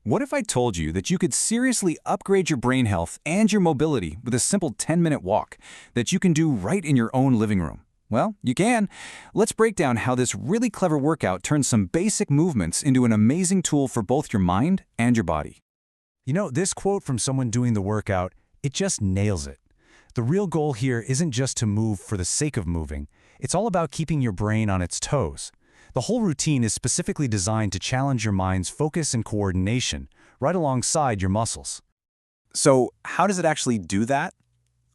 What if I told you that you could seriously upgrade your brain health and your mobility with a simple 10-minute walk that you can do right in your own living room? Well, you can. Let's break down how this really clever workout turns some basic movements into an amazing tool for both your mind and your body. You know, this quote from someone doing the workout, it just nails it. The real goal here isn't just to move for the sake of moving. It's all about keeping your brain on its toes. The whole routine is specifically designed to challenge your mind's focus and coordination, right alongside your muscles. So, how does it actually do that?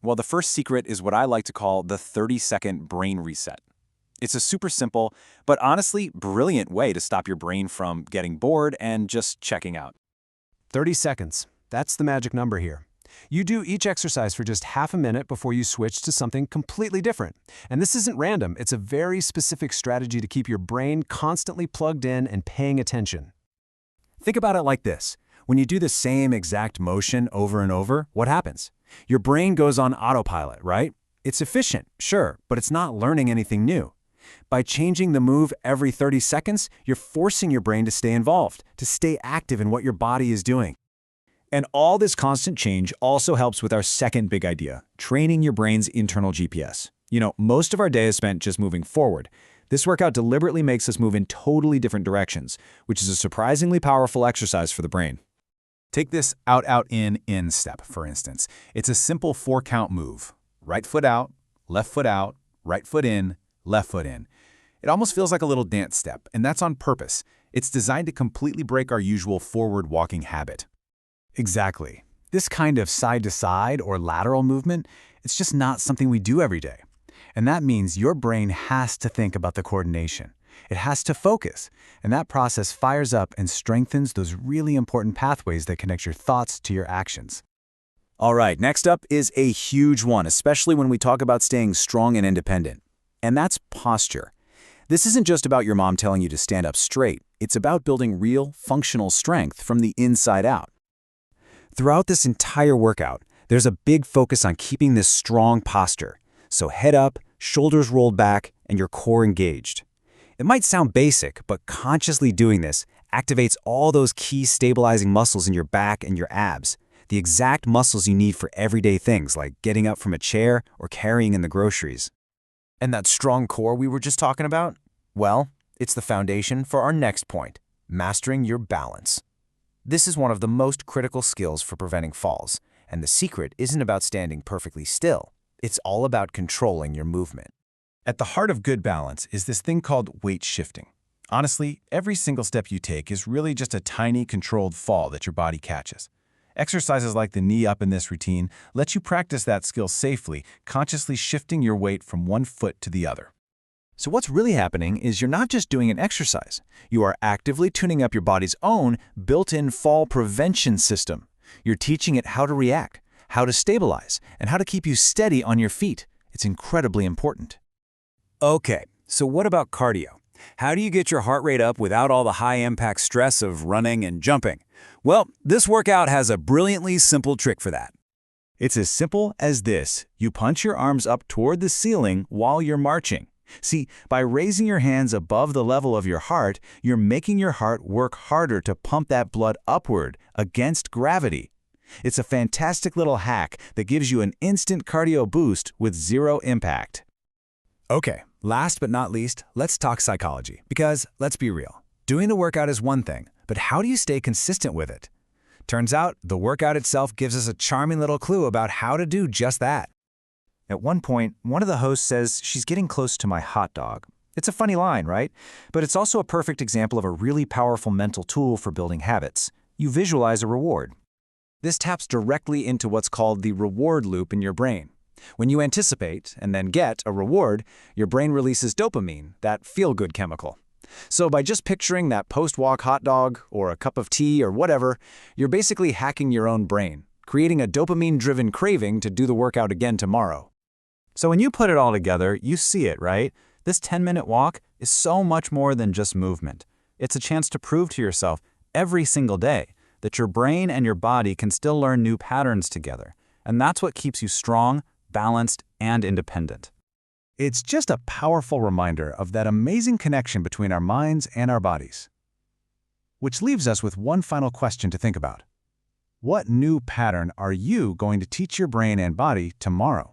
Well, the first secret is what I like to call the 30-second brain reset. It's a super simple, but honestly brilliant way to stop your brain from getting bored and just checking out. 30 seconds. That's the magic number here. You do each exercise for just half a minute before you switch to something completely different. And this isn't random. It's a very specific strategy to keep your brain constantly plugged in and paying attention. Think about it like this. When you do the same exact motion over and over, what happens? Your brain goes on autopilot, right? It's efficient, sure, but it's not learning anything new. By changing the move every 30 seconds, you're forcing your brain to stay involved, to stay active in what your body is doing. And all this constant change also helps with our second big idea, training your brain's internal GPS. You know, most of our day is spent just moving forward. This workout deliberately makes us move in totally different directions, which is a surprisingly powerful exercise for the brain. Take this out, out, in step, for instance. It's a simple 4-count move. Right foot out, right foot in, left foot in. It almost feels like a little dance step, and that's on purpose. It's designed to completely break our usual forward walking habit. Exactly. This kind of side-to-side or lateral movement, it's just not something we do every day. And that means your brain has to think about the coordination. It has to focus, and that process fires up and strengthens those really important pathways that connect your thoughts to your actions. All right, next up is a huge one, especially when we talk about staying strong and independent. And that's posture. This isn't just about your mom telling you to stand up straight. It's about building real, functional strength from the inside out. Throughout this entire workout, there's a big focus on keeping this strong posture. So head up, shoulders rolled back, and your core engaged. It might sound basic, but consciously doing this activates all those key stabilizing muscles in your back and your abs, the exact muscles you need for everyday things like getting up from a chair or carrying in the groceries. And that strong core we were just talking about? Well, it's the foundation for our next point, mastering your balance. This is one of the most critical skills for preventing falls, and the secret isn't about standing perfectly still. It's all about controlling your movement. At the heart of good balance is this thing called weight shifting. Honestly, every single step you take is really just a tiny, controlled fall that your body catches. Exercises like the knee up in this routine let you practice that skill safely, consciously shifting your weight from one foot to the other. So what's really happening is you're not just doing an exercise. You are actively tuning up your body's own built-in fall prevention system. You're teaching it how to react, how to stabilize, and how to keep you steady on your feet. It's incredibly important. Okay, so what about cardio? How do you get your heart rate up without all the high-impact stress of running and jumping? Well, this workout has a brilliantly simple trick for that. It's as simple as this. You punch your arms up toward the ceiling while you're marching. See, by raising your hands above the level of your heart, you're making your heart work harder to pump that blood upward against gravity. It's a fantastic little hack that gives you an instant cardio boost with zero impact. Okay, last but not least, let's talk psychology. Because, let's be real, doing the workout is one thing, but how do you stay consistent with it? Turns out, the workout itself gives us a charming little clue about how to do just that. At one point, one of the hosts says she's getting close to my hot dog. It's a funny line, right? But it's also a perfect example of a really powerful mental tool for building habits. You visualize a reward. This taps directly into what's called the reward loop in your brain. When you anticipate and then get a reward, your brain releases dopamine, that feel-good chemical. So by just picturing that post-walk hot dog or a cup of tea or whatever, you're basically hacking your own brain, creating a dopamine-driven craving to do the workout again tomorrow. So when you put it all together, you see it, right? This 10-minute walk is so much more than just movement. It's a chance to prove to yourself every single day that your brain and your body can still learn new patterns together. And that's what keeps you strong, balanced, and independent. It's just a powerful reminder of that amazing connection between our minds and our bodies. Which leaves us with one final question to think about. What new pattern are you going to teach your brain and body tomorrow?